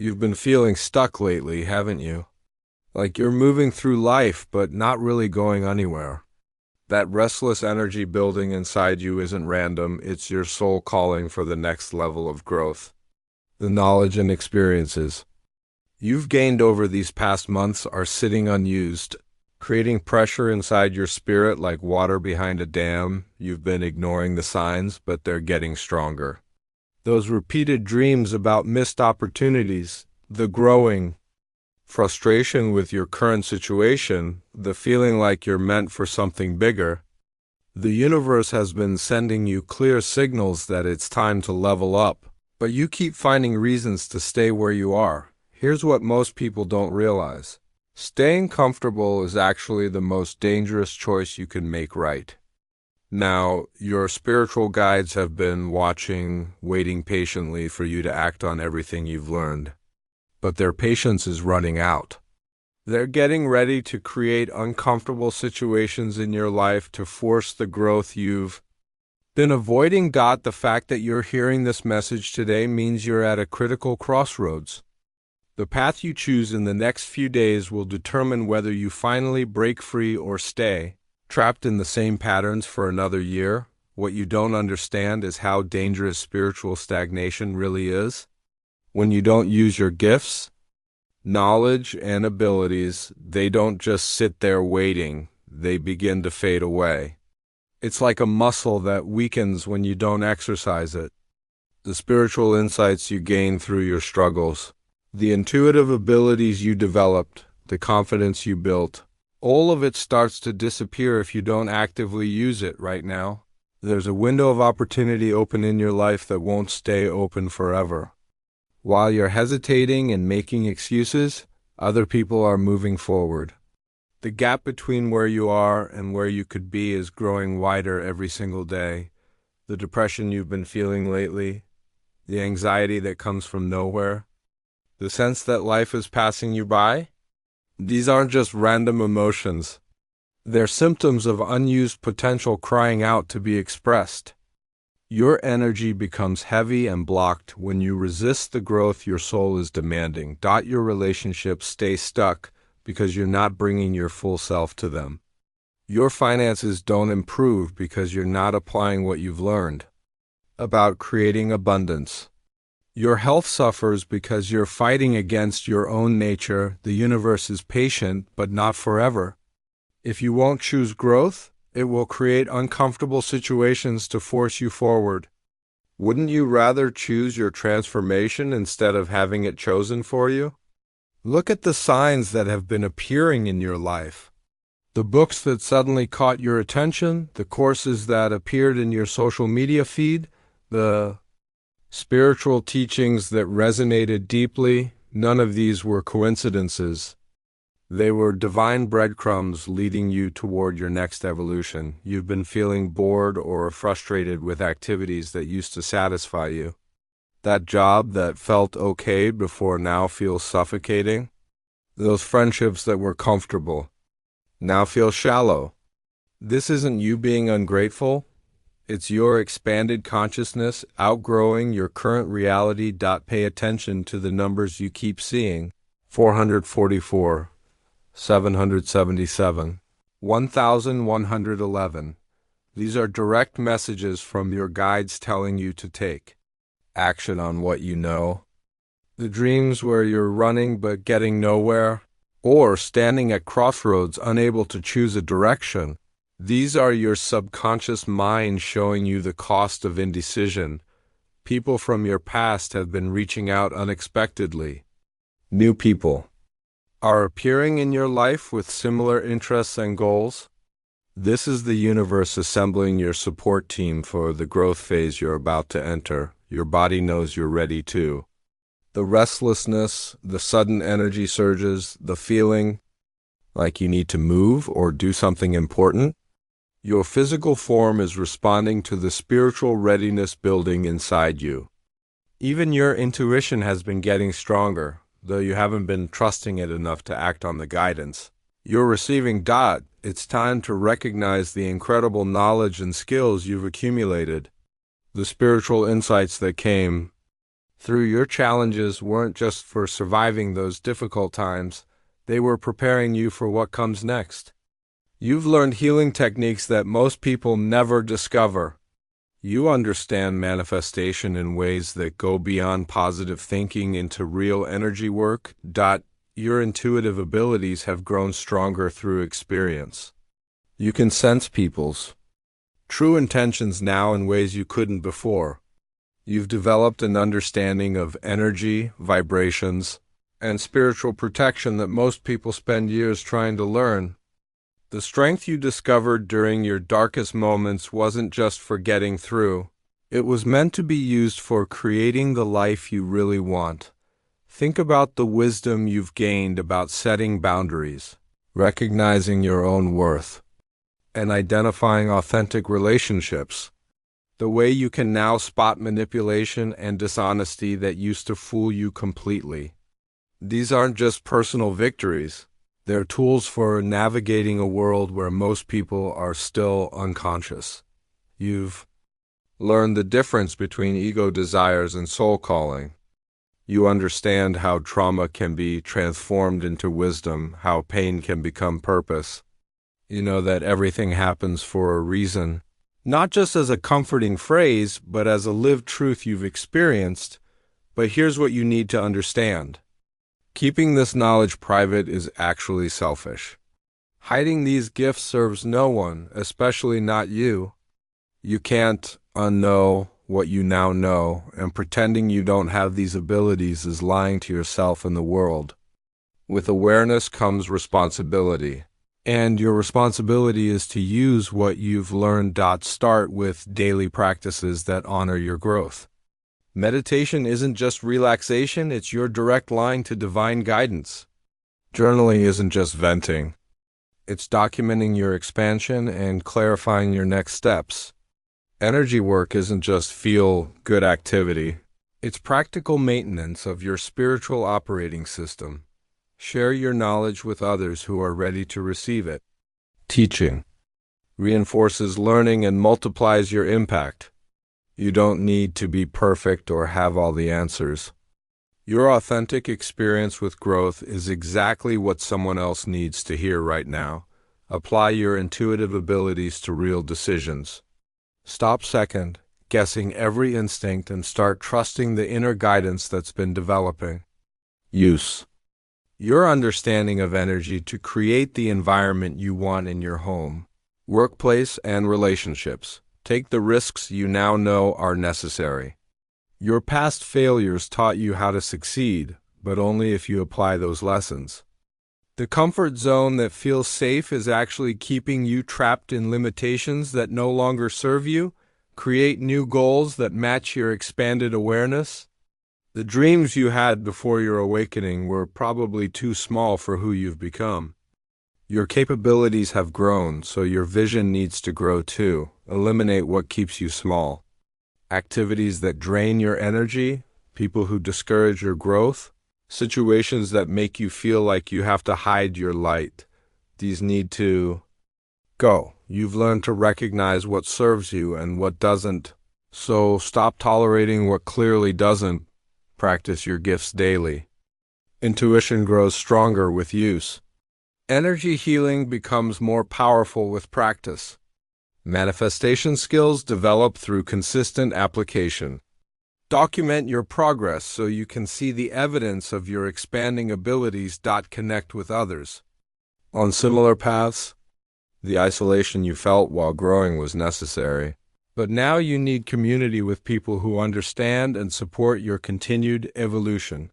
You've been feeling stuck lately, haven't you? Like you're moving through life, but not really going anywhere. That restless energy building inside you isn't random, it's your soul calling for the next level of growth. The knowledge and experiences you've gained over these past months are sitting unused, creating pressure inside your spirit like water behind a dam. You've been ignoring the signs, but they're getting stronger. Those repeated dreams about missed opportunities, the growing frustration with your current situation, the feeling like you're meant for something bigger. The universe has been sending you clear signals that it's time to level up, but you keep finding reasons to stay where you are. Here's what most people don't realize. Staying comfortable is actually the most dangerous choice you can make right now. Your spiritual guides have been watching, waiting patiently for you to act on everything you've learned. But their patience is running out. They're getting ready to create uncomfortable situations in your life to force the growth you've been avoiding. The fact that you're hearing this message today means you're at a critical crossroads. The path you choose in the next few days will determine whether you finally break free or stay trapped in the same patterns for another year. What you don't understand is how dangerous spiritual stagnation really is. When you don't use your gifts, knowledge, and abilities, they don't just sit there waiting, they begin to fade away. It's like a muscle that weakens when you don't exercise it. The spiritual insights you gain through your struggles, the intuitive abilities you developed, the confidence you built, all of it starts to disappear if you don't actively use it right now. There's a window of opportunity open in your life that won't stay open forever. While you're hesitating and making excuses, other people are moving forward. The gap between where you are and where you could be is growing wider every single day. The depression you've been feeling lately, the anxiety that comes from nowhere, the sense that life is passing you by, these aren't just random emotions. They're symptoms of unused potential crying out to be expressed. Your energy becomes heavy and blocked when you resist the growth your soul is demanding. Your relationships stay stuck because you're not bringing your full self to them. Your finances don't improve because you're not applying what you've learned about creating abundance. Your health suffers because you're fighting against your own nature. The universe is patient, but not forever. If you won't choose growth, it will create uncomfortable situations to force you forward. Wouldn't you rather choose your transformation instead of having it chosen for you? Look at the signs that have been appearing in your life. The books that suddenly caught your attention, the courses that appeared in your social media feed, the spiritual teachings that resonated deeply. None of these were coincidences. They were divine breadcrumbs leading you toward your next evolution. You've been feeling bored or frustrated with activities that used to satisfy you. That job that felt okay before now feels suffocating. Those friendships that were comfortable now feel shallow. This isn't you being ungrateful. It's your expanded consciousness outgrowing your current reality. Pay attention to the numbers you keep seeing. 444. 777, 1111. These are direct messages from your guides telling you to take action on what you know. The dreams where you're running but getting nowhere, or standing at crossroads unable to choose a direction. These are your subconscious mind showing you the cost of indecision. People from your past have been reaching out unexpectedly. New people are appearing in your life with similar interests and goals. This is the universe assembling your support team for the growth phase you're about to enter. Your body knows you're ready too. The restlessness, the sudden energy surges, the feeling like you need to move or do something important. Your physical form is responding to the spiritual readiness building inside you. Even your intuition has been getting stronger, though you haven't been trusting it enough to act on the guidance you're receiving. It's time to recognize the incredible knowledge and skills you've accumulated, the spiritual insights that came Through your challenges weren't just for surviving those difficult times, they were preparing you for what comes next. You've learned healing techniques that most people never discover. You understand manifestation in ways that go beyond positive thinking into real energy work. Your intuitive abilities have grown stronger through experience. You can sense people's true intentions now in ways you couldn't before. You've developed an understanding of energy, vibrations, and spiritual protection that most people spend years trying to learn. The strength you discovered during your darkest moments wasn't just for getting through. It was meant to be used for creating the life you really want. Think about the wisdom you've gained about setting boundaries, recognizing your own worth, and identifying authentic relationships. The way you can now spot manipulation and dishonesty that used to fool you completely. These aren't just personal victories. They're tools for navigating a world where most people are still unconscious. You've learned the difference between ego desires and soul calling. You understand how trauma can be transformed into wisdom, how pain can become purpose. You know that everything happens for a reason. Not just as a comforting phrase, but as a lived truth you've experienced. But here's what you need to understand. Keeping this knowledge private is actually selfish. Hiding these gifts serves no one, especially not you. You can't unknow what you now know, and pretending you don't have these abilities is lying to yourself and the world. With awareness comes responsibility. And your responsibility is to use what you've learned. Start with daily practices that honor your growth. Meditation isn't just relaxation, it's your direct line to divine guidance. Journaling isn't just venting. It's documenting your expansion and clarifying your next steps. Energy work isn't just feel-good activity. It's practical maintenance of your spiritual operating system. Share your knowledge with others who are ready to receive it. Teaching reinforces learning and multiplies your impact. You don't need to be perfect or have all the answers. Your authentic experience with growth is exactly what someone else needs to hear right now. Apply your intuitive abilities to real decisions. Stop second guessing every instinct and start trusting the inner guidance that's been developing. Use your understanding of energy to create the environment you want in your home, workplace, and relationships. Take the risks you now know are necessary. Your past failures taught you how to succeed, but only if you apply those lessons. The comfort zone that feels safe is actually keeping you trapped in limitations that no longer serve you. Create new goals that match your expanded awareness. The dreams you had before your awakening were probably too small for who you've become. Your capabilities have grown, so your vision needs to grow too. Eliminate what keeps you small. Activities that drain your energy, people who discourage your growth, situations that make you feel like you have to hide your light. These need to go. You've learned to recognize what serves you and what doesn't. So stop tolerating what clearly doesn't. Practice your gifts daily. Intuition grows stronger with use. Energy healing becomes more powerful with practice. Manifestation skills develop through consistent application. Document your progress so you can see the evidence of your expanding abilities. Connect with others on similar paths. The isolation you felt while growing was necessary. But now you need community with people who understand and support your continued evolution.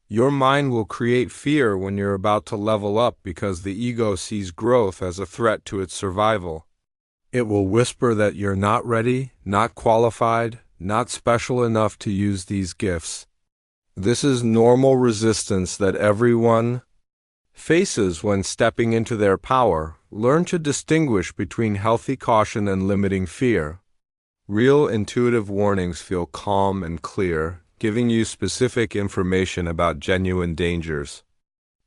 Your mind will create fear when you're about to level up because the ego sees growth as a threat to its survival. It will whisper that you're not ready, not qualified, not special enough to use these gifts. This is normal resistance that everyone faces when stepping into their power. Learn to distinguish between healthy caution and limiting fear. Real intuitive warnings feel calm and clear, giving you specific information about genuine dangers.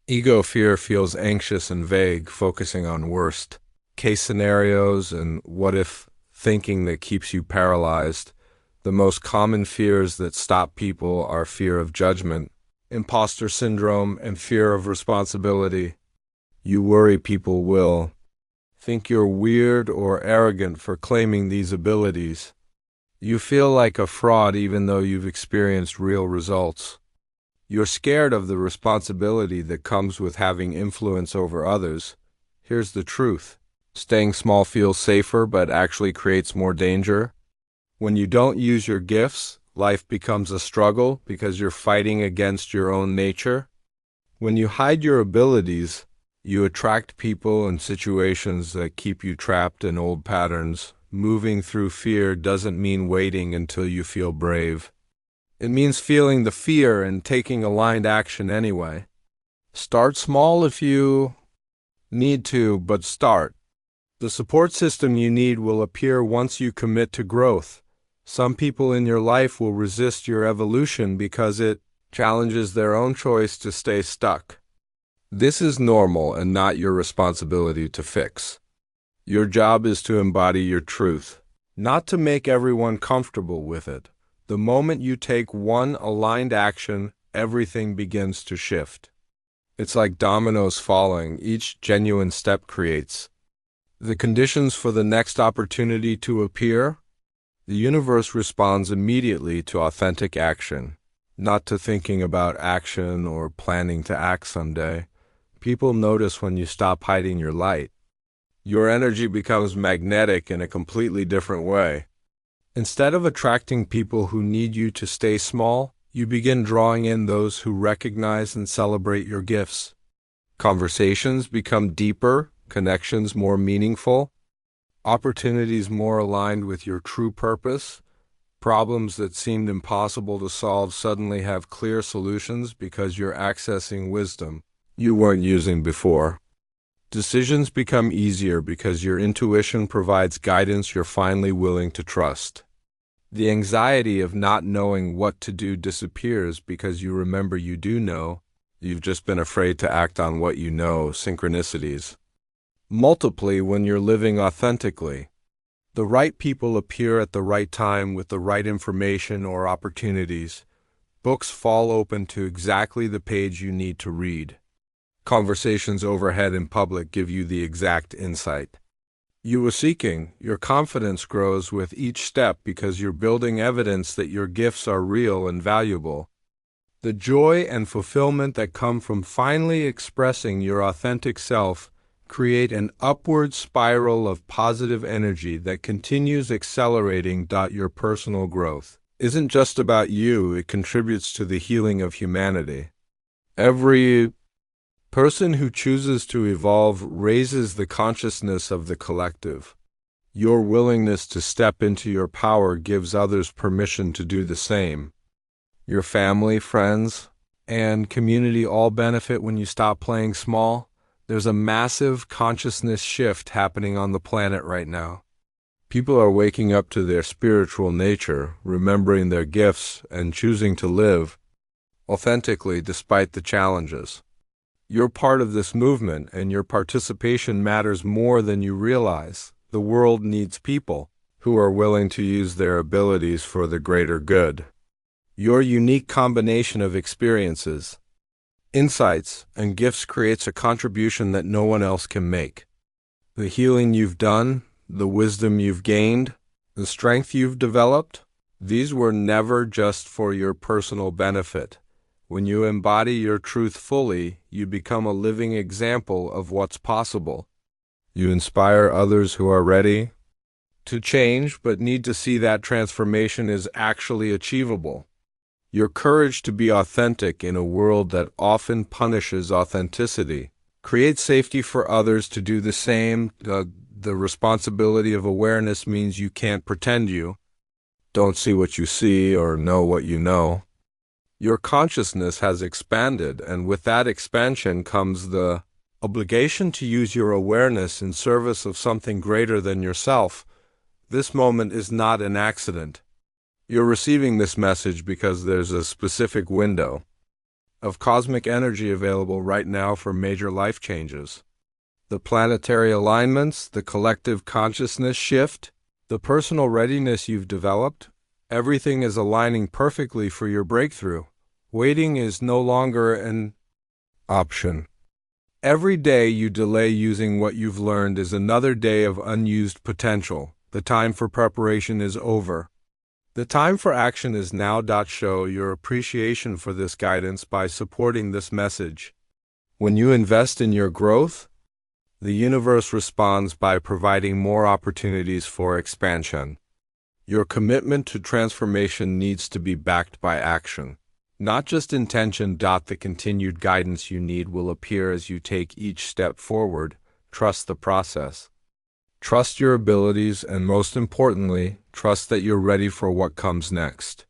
Ego fear feels anxious and vague, focusing on worst-case scenarios and what-if thinking that keeps you paralyzed. The most common fears that stop people are fear of judgment, imposter syndrome, and fear of responsibility. You worry people will think you're weird or arrogant for claiming these abilities. You feel like a fraud even though you've experienced real results. You're scared of the responsibility that comes with having influence over others. Here's the truth. Staying small feels safer but actually creates more danger. When you don't use your gifts, life becomes a struggle because you're fighting against your own nature. When you hide your abilities, you attract people and situations that keep you trapped in old patterns. Moving through fear doesn't mean waiting until you feel brave. It means feeling the fear and taking aligned action anyway. Start small if you need to, but start. The support system you need will appear once you commit to growth. Some people in your life will resist your evolution because it challenges their own choice to stay stuck. This is normal and not your responsibility to fix. Your job is to embody your truth, not to make everyone comfortable with it. The moment you take one aligned action, everything begins to shift. It's like dominoes falling. Each genuine step creates the conditions for the next opportunity to appear. The universe responds immediately to authentic action, not to thinking about action or planning to act someday. People notice when you stop hiding your light. Your energy becomes magnetic in a completely different way. Instead of attracting people who need you to stay small, you begin drawing in those who recognize and celebrate your gifts. Conversations become deeper, connections more meaningful, opportunities more aligned with your true purpose. Problems that seemed impossible to solve suddenly have clear solutions because you're accessing wisdom you weren't using before. Decisions become easier because your intuition provides guidance you're finally willing to trust. The anxiety of not knowing what to do disappears because you remember you do know. You've just been afraid to act on what you know. Synchronicities multiply when you're living authentically. The right people appear at the right time with the right information or opportunities. Books fall open to exactly the page you need to read. Conversations overhead in public give you the exact insight you were seeking. Your confidence grows with each step because you're building evidence that your gifts are real and valuable. The joy and fulfillment that come from finally expressing your authentic self create an upward spiral of positive energy that continues accelerating. Your personal growth isn't just about you, it contributes to the healing of humanity. Every person who chooses to evolve raises the consciousness of the collective. Your willingness to step into your power gives others permission to do the same. Your family, friends, and community all benefit when you stop playing small. There's a massive consciousness shift happening on the planet right now. People are waking up to their spiritual nature, remembering their gifts, and choosing to live authentically despite the challenges. You're part of this movement, and your participation matters more than you realize. The world needs people who are willing to use their abilities for the greater good. Your unique combination of experiences, insights, and gifts creates a contribution that no one else can make. The healing you've done, the wisdom you've gained, the strength you've developed, these were never just for your personal benefit. When you embody your truth fully, you become a living example of what's possible. You inspire others who are ready to change but need to see that transformation is actually achievable. Your courage to be authentic in a world that often punishes authenticity creates safety for others to do the same. The responsibility of awareness means you can't pretend you don't see what you see or know what you know. Your consciousness has expanded, and with that expansion comes the obligation to use your awareness in service of something greater than yourself. This moment is not an accident. You're receiving this message because there's a specific window of cosmic energy available right now for major life changes. The planetary alignments, the collective consciousness shift, the personal readiness you've developed, Everything is aligning perfectly for your breakthrough. Waiting is no longer an option. Every day you delay using what you've learned is another day of unused potential. The time for preparation is over. The time for action is now. Show your appreciation for this guidance by supporting this message. When you invest in your growth, the universe responds by providing more opportunities for expansion. Your commitment to transformation needs to be backed by action, not just intention. The continued guidance you need will appear as you take each step forward. Trust the process. Trust your abilities, and most importantly, trust that you're ready for what comes next.